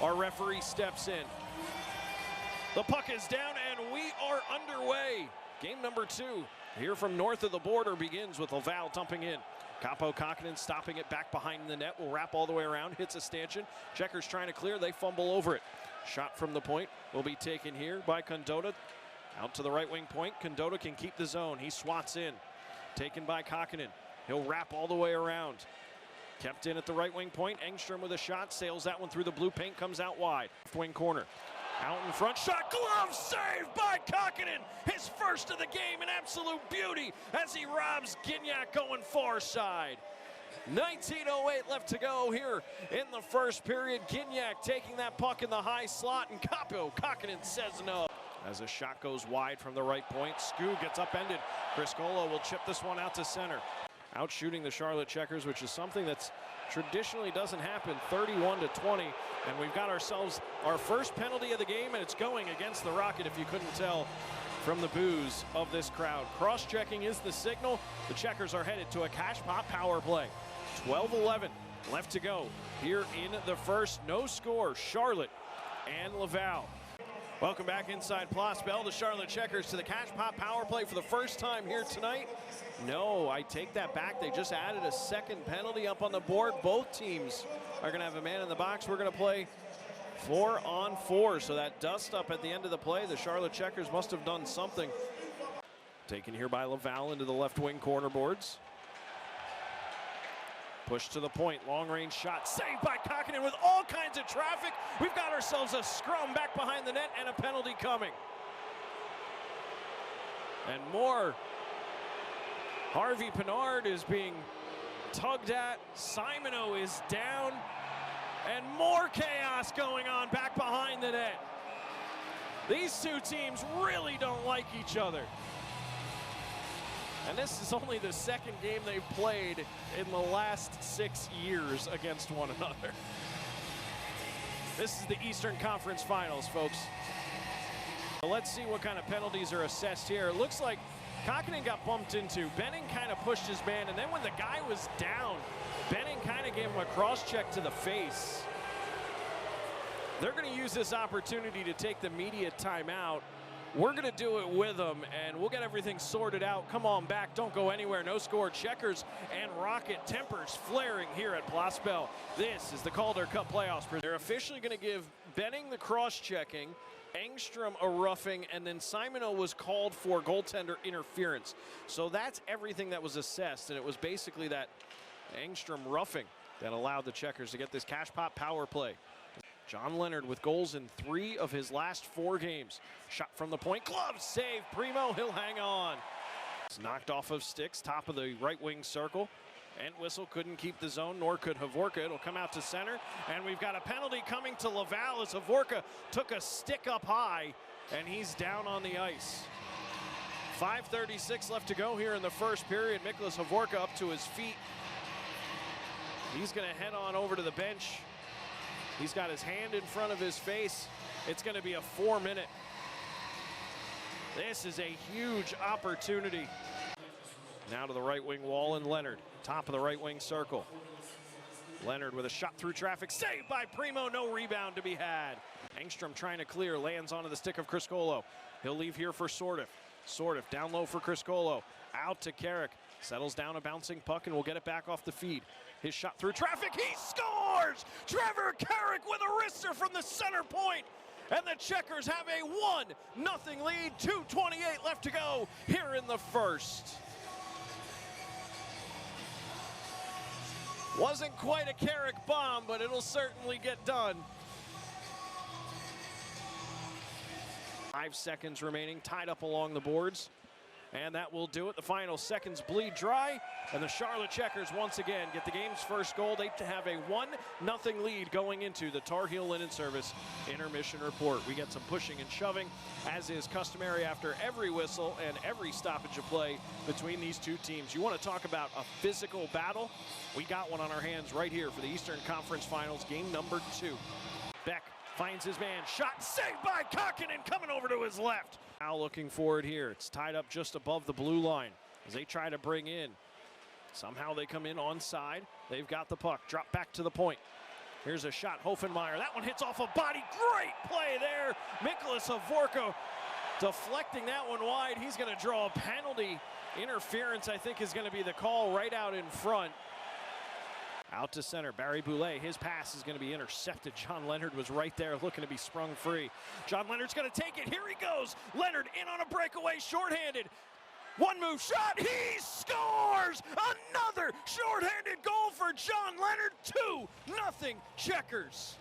Our referee steps in. The puck is down and we are underway. Game number 2 here from north of the border begins with Laval dumping in. Capo Kakkonen stopping it back behind the net. Will wrap all the way around, hits a stanchion. Checkers trying to clear, they fumble over it. Shot from the point will be taken here by Condotta. Out to the right wing point. Condotta can keep the zone. He swats in. Taken by Kakkonen. He'll wrap all the way around. Kept in at the right wing point. Engstrom with a shot. Sails that one through the blue paint. Comes out wide. Left wing corner. Out in front. Shot. Glove save by Kakkonen. His first of the game. An absolute beauty as he robs Gignac going far side. 19:08 left to go here in the first period. Gignac taking that puck in the high slot, and Capo Kakkonen says no. As a shot goes wide from the right point, Skoo gets upended. Criscolo will chip this one out to center. Out shooting the Charlotte Checkers, which is something that's traditionally doesn't happen, 31-20. And we've got ourselves our first penalty of the game, and it's going against the Rocket, if you couldn't tell from the boos of this crowd. Cross-checking is the signal. The Checkers are headed to a cash pot power play. 12-11 left to go here in the first. No score, Charlotte and Laval. Welcome back inside Place Bell. The Charlotte Checkers to the cash pot power play for the first time here tonight. No, I take that back. They just added a second penalty up on the board. Both teams are going to have a man in the box. We're going to play 4-on-4. So that dust up at the end of the play, the Charlotte Checkers must have done something. Taken here by Laval into the left wing corner boards. Push to the point, long range shot, saved by Kakkonen with all kinds of traffic. We've got ourselves a scrum back behind the net and a penalty coming. And more. Harvey Pinard is being tugged at. Simoneau is down. And more chaos going on back behind the net. These two teams really don't like each other. And this is only the second game they've played in the last 6 years against one another. This is the Eastern Conference Finals, folks. Let's see what kind of penalties are assessed here. It looks like Kakkonen got bumped into. Benning kind of pushed his man, and then when the guy was down, Benning kind of gave him a cross-check to the face. They're going to use this opportunity to take the media timeout. We're going to do it with them, and we'll get everything sorted out. Come on back. Don't go anywhere. No score. Checkers and Rocket tempers flaring here at Place Bell. This is the Calder Cup playoffs. They're officially going to give Benning the cross-checking, Engstrom a roughing, and then Simoneau was called for goaltender interference. So that's everything that was assessed, and it was basically that Engstrom roughing that allowed the Checkers to get this cash pot power play. John Leonard with goals in 3 of his last 4 games. Shot from the point, glove save, Primo, he'll hang on. It's knocked off of sticks, top of the right wing circle. Entwistle couldn't keep the zone, nor could Havorka. It'll come out to center, and we've got a penalty coming to Laval as Havorka took a stick up high, and he's down on the ice. 5:36 left to go here in the first period. Miklas Havorka up to his feet. He's gonna head on over to the bench. He's got his hand in front of his face. It's going to be a 4-minute. This is a huge opportunity. Now to the right wing wall, and Leonard, top of the right wing circle. Leonard with a shot through traffic, saved by Primo, no rebound to be had. Engstrom trying to clear, lands onto the stick of Criscolo. He'll leave here for Sordiff. Sordiff down low for Criscolo. Out to Carrick. Settles down a bouncing puck and will get it back off the feed. His shot through traffic, he scores! Trevor Carrick with a wrister from the center point. And the Checkers have a 1-0 lead, 2:28 left to go here in the first. Wasn't quite a Carrick bomb, but it'll certainly get done. 5 seconds remaining, tied up along the boards. And that will do it. The final seconds bleed dry, and the Charlotte Checkers once again get the game's first goal. They have a 1-0 lead going into the Tar Heel Linen Service intermission report. We get some pushing and shoving, as is customary after every whistle and every stoppage of play between these two teams. You want to talk about a physical battle? We got one on our hands right here for the Eastern Conference Finals, game number 2. Beck finds his man, shot saved by Kakkonen, coming over to his left. Now looking forward here. It's tied up just above the blue line as they try to bring in. Somehow they come in onside. They've got the puck. Drop back to the point. Here's a shot, Hoffenmeyer. That one hits off a body. Great play there. Miklas Hovorka deflecting that one wide. He's going to draw a penalty. Interference, I think, is going to be the call right out in front. Out to center, Barry Boulay. His pass is going to be intercepted. John Leonard was right there looking to be sprung free. John Leonard's going to take it. Here he goes. Leonard in on a breakaway, shorthanded. One move shot. He scores! Another shorthanded goal for John Leonard. 2-0 Checkers.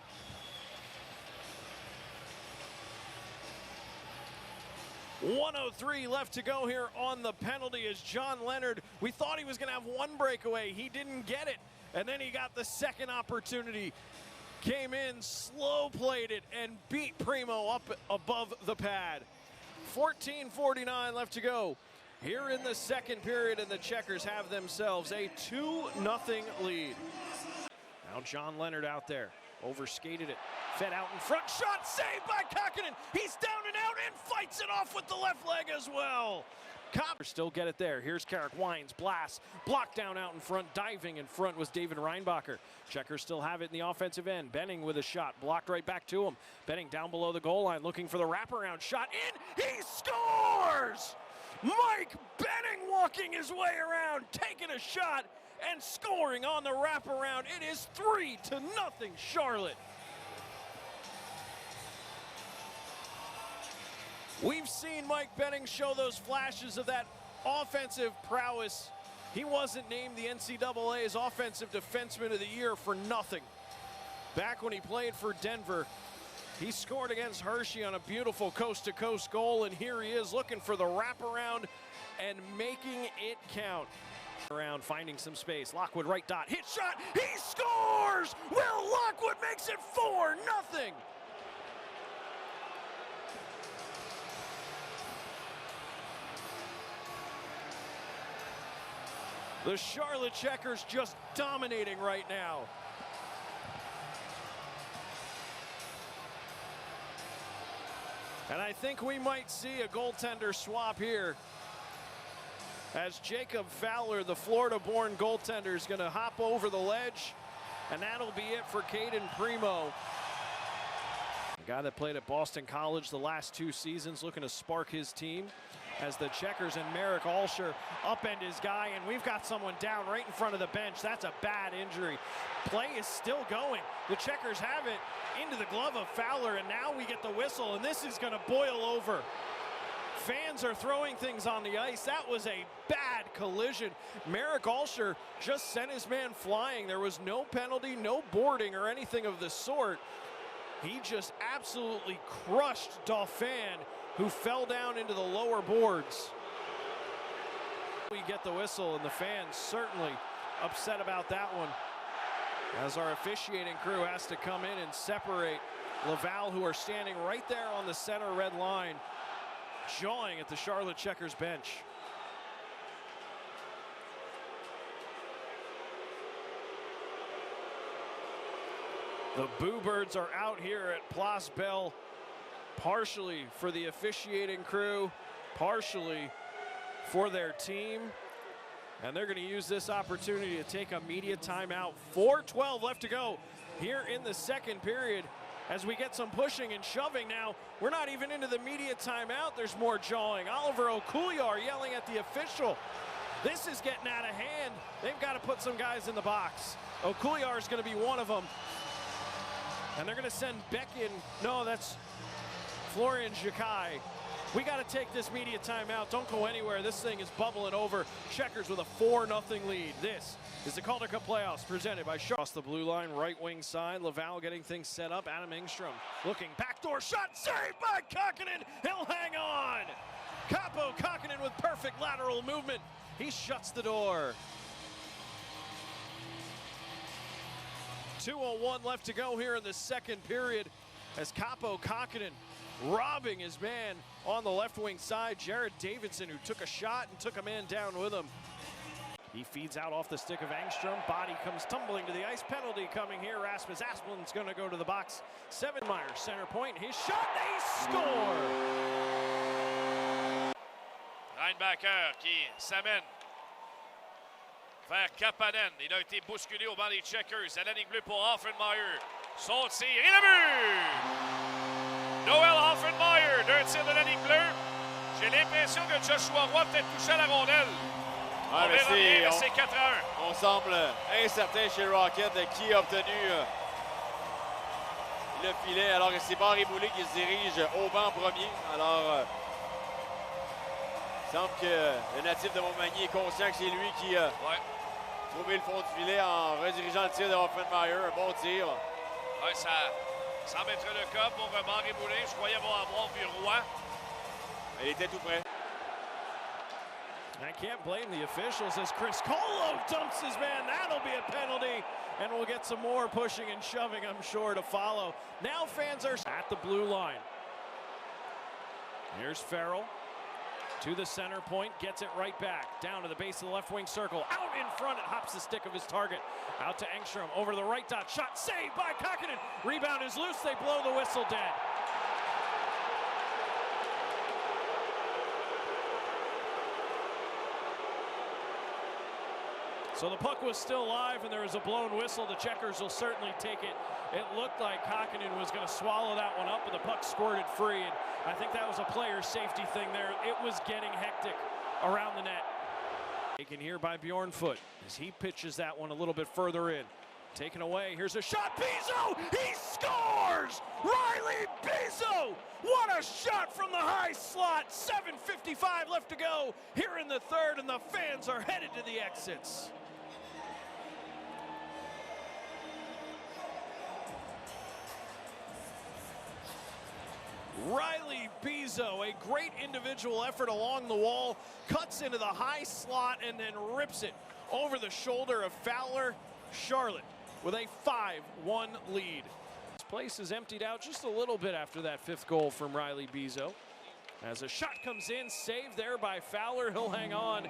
.103 left to go here on the penalty as John Leonard, we thought he was going to have one breakaway. He didn't get it. And then he got the second opportunity. Came in, slow played it, and beat Primo up above the pad. 14:49 left to go here in the second period, and the Checkers have themselves a 2-0 lead. Now John Leonard out there, overskated it, fed out in front, shot saved by Kakkonen. He's down and out and fights it off with the left leg as well. Copper still get it there. Here's Carrick, winds, blasts, blocked down out in front. Diving in front was David Reinbacher. Checkers still have it in the offensive end. Benning with a shot, blocked right back to him. Benning down below the goal line, looking for the wraparound shot. In, he scores! Mike Benning walking his way around, taking a shot and scoring on the wraparound. It is 3-0 Charlotte. We've seen Mike Benning show those flashes of that offensive prowess. He wasn't named the NCAA's Offensive Defenseman of the Year for nothing. Back when he played for Denver, he scored against Hershey on a beautiful coast-to-coast goal, and here he is looking for the wraparound and making it count. Around, finding some space. Lockwood right dot, hit shot, he scores! Will Lockwood makes it 4-0. The Charlotte Checkers just dominating right now. And I think we might see a goaltender swap here, as Jacob Fowler, the Florida-born goaltender, is going to hop over the ledge, and that'll be it for Caden Primo. A guy that played at Boston College the last 2 seasons, looking to spark his team. As the Checkers and Marek Alsher upend his guy, and we've got someone down right in front of the bench. That's a bad injury. Play is still going. The Checkers have it into the glove of Fowler, and now we get the whistle, and this is going to boil over. Fans are throwing things on the ice. That was a bad collision. Marek Alsher just sent his man flying. There was no penalty, no boarding or anything of the sort. He just absolutely crushed Dauphin, who fell down into the lower boards. We get the whistle, and the fans certainly upset about that one, as our officiating crew has to come in and separate Laval, who are standing right there on the center red line, jawing at the Charlotte Checkers bench. The Boo Birds are out here at Place Belle, partially for the officiating crew, partially for their team. And they're going to use this opportunity to take a media timeout. 4:12 left to go here in the second period, as we get some pushing and shoving now. We're not even into the media timeout. There's more jawing. Oliver Okuliar yelling at the official. This is getting out of hand. They've got to put some guys in the box. Okuliar is going to be one of them. And they're going to send Beck in. No, that's Florian Jacquet. We got to take this media timeout. Don't go anywhere. This thing is bubbling over. Checkers with a 4-0 lead. This is the Calder Cup playoffs presented by Shaw. Across the blue line, right wing side. Laval getting things set up. Adam Engstrom looking. Backdoor shot saved by Kakkonen. He'll hang on. Kaapo Kakkonen with perfect lateral movement. He shuts the door. 2:01 left to go here in the second period, as Kaapo Kakkonen robbing his man on the left wing side. Jared Davidson, who took a shot and took a man down with him. He feeds out off the stick of Engstrom. Body comes tumbling to the ice. Penalty coming here. Rasmus Asplin's going to go to the box. Meyer, center point. His shot, they score! Reinbacher qui s'amène vers Kapanen. Il a été bousculé au banc des Checkers. À la ligne bleue pour Hoffenmeyer. Son tir et le but! Noël Hoffenmeyer d'un tir de la ligne bleue. J'ai l'impression que Joshua Roy peut-être touché à la rondelle. Ouais, on verra bien, mais c'est 4-1. On semble incertain chez Rocket de qui a obtenu le filet, alors que c'est Barry Boulay qui se dirige au banc premier. Alors, il semble que le natif de Montmagny est conscient que c'est lui qui a trouvé le fond du filet en redirigeant le tir de Hoffenmeyer. Un bon tir. Oui, ça semble être le cas pour Barry Boulay. Je croyais avoir vu Roy. Il était tout près. I can't blame the officials as Chris Kolo dumps his man. That'll be a penalty. And we'll get some more pushing and shoving, I'm sure, to follow. Now fans are at the blue line. Here's Farrell to the center point, gets it right back. Down to the base of the left wing circle. Out in front, it hops the stick of his target. Out to Engstrom, over to the right dot. Shot saved by Kokkonen. Rebound is loose, they blow the whistle dead. So the puck was still live and there was a blown whistle. The checkers will certainly take it. It looked like Kokkonen was going to swallow that one up, but the puck squirted free. And I think that was a player safety thing there. It was getting hectic around the net. Taken here by Bjornfoot as he pitches that one a little bit further in. Taken away, here's a shot, Bizzo, he scores! Riley Bizzo! What a shot from the high slot, 7:55 left to go here in the third, and the fans are headed to the exits. Riley Bizzo, a great individual effort along the wall, cuts into the high slot and then rips it over the shoulder of Fowler. Charlotte with a 5-1 lead. This place is emptied out just a little bit after that fifth goal from Riley Bizzo. As a shot comes in, saved there by Fowler, he'll hang on.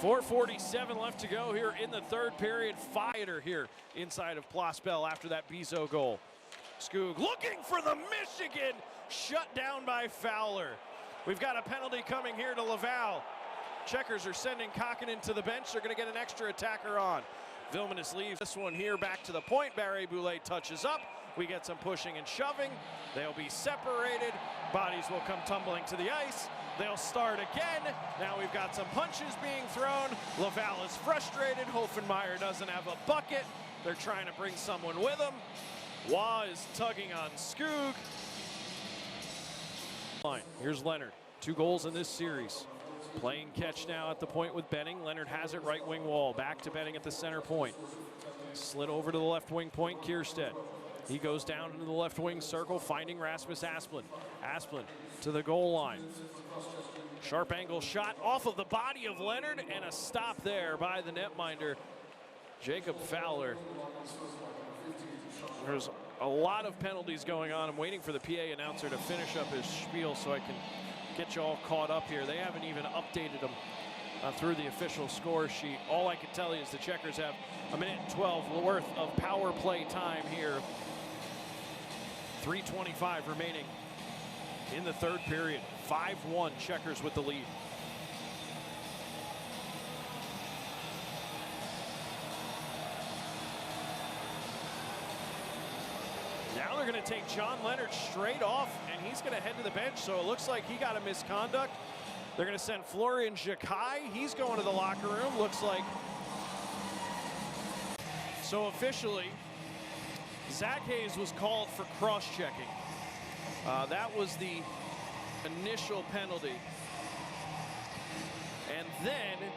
4:47 left to go here in the third period. Fighter here inside of Place Bell after that Bizzo goal. Skoog looking for the Michigan, shut down by Fowler. We've got a penalty coming here to Laval. Checkers are sending Kokkonen to the bench. They're going to get an extra attacker on. Vilmanis leaves this one here back to the point. Barry Boulay touches up. We get some pushing and shoving. They'll be separated. Bodies will come tumbling to the ice. They'll start again. Now we've got some punches being thrown. Laval is frustrated. Hoffenmeyer doesn't have a bucket. They're trying to bring someone with them. Waugh is tugging on Skoog. Here's Leonard. 2 goals in this series. Playing catch now at the point with Benning. Leonard has it right wing wall. Back to Benning at the center point. Slid over to the left wing point, Kierstead. He goes down into the left wing circle, finding Rasmus Asplund. Asplund to the goal line. Sharp angle shot off of the body of Leonard, and a stop there by the netminder, Jacob Fowler. There's a lot of penalties going on. I'm waiting for the PA announcer to finish up his spiel so I can get you all caught up here. They haven't even updated them through the official score sheet. All I can tell you is the Checkers have 1:12 worth of power play time here. 3:25 remaining in the third period. 5-1 Checkers with the lead. Now they're going to take John Leonard straight off, and he's going to head to the bench, so it looks like he got a misconduct. They're going to send Florian Jacquet. He's going to the locker room, looks like. So officially, Zach Hayes was called for cross-checking. That was the initial penalty. And then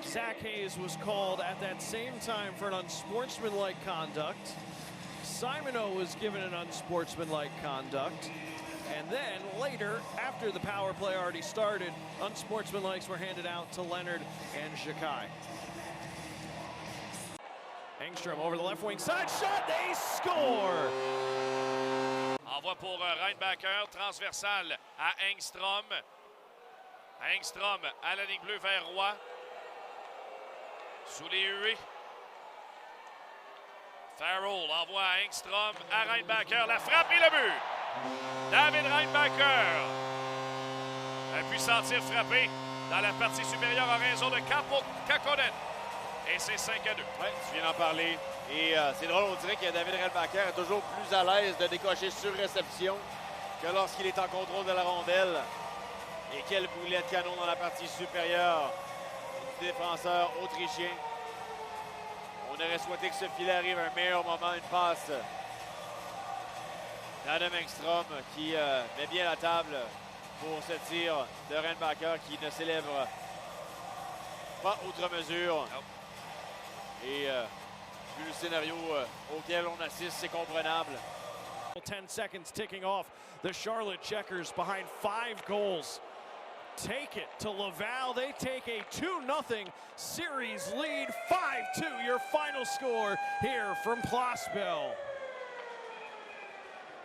Zach Hayes was called at that same time for an unsportsmanlike conduct. Simoneau was given an unsportsmanlike conduct. And then later, after the power play already started, unsportsmanlikes were handed out to Leonard and Jacquet. Engstrom over the left wing side, shot, they score! Envoi pour Reinbacher, transversal à Engstrom. Engstrom à la ligne bleue vers Roy. Sous les huées. Farrell envoie à Engstrom, à Reinbacher, la frappe et le but! David Reinbacher a pu sentir frapper dans la partie supérieure en raison de Kokkonen. Et c'est 5-2. Oui, tu viens d'en parler. Et c'est drôle, on dirait que David Reinbacher est toujours plus à l'aise de décocher sur réception que lorsqu'il est en contrôle de la rondelle. Et quel boulet de canon dans la partie supérieure du défenseur autrichien. On aurait souhaité que ce filet arrive à un meilleur moment, une passe d'Adam Engstrom qui met bien la table pour ce tir de Reinbacher qui ne célèbre pas outre mesure. Et vu le scénario auquel on assiste, c'est comprenable. 10 seconds ticking off. The Charlotte Checkers behind 5 goals. Take it to Laval. They take a 2-0 series lead. 5-2 your final score here from Plossville.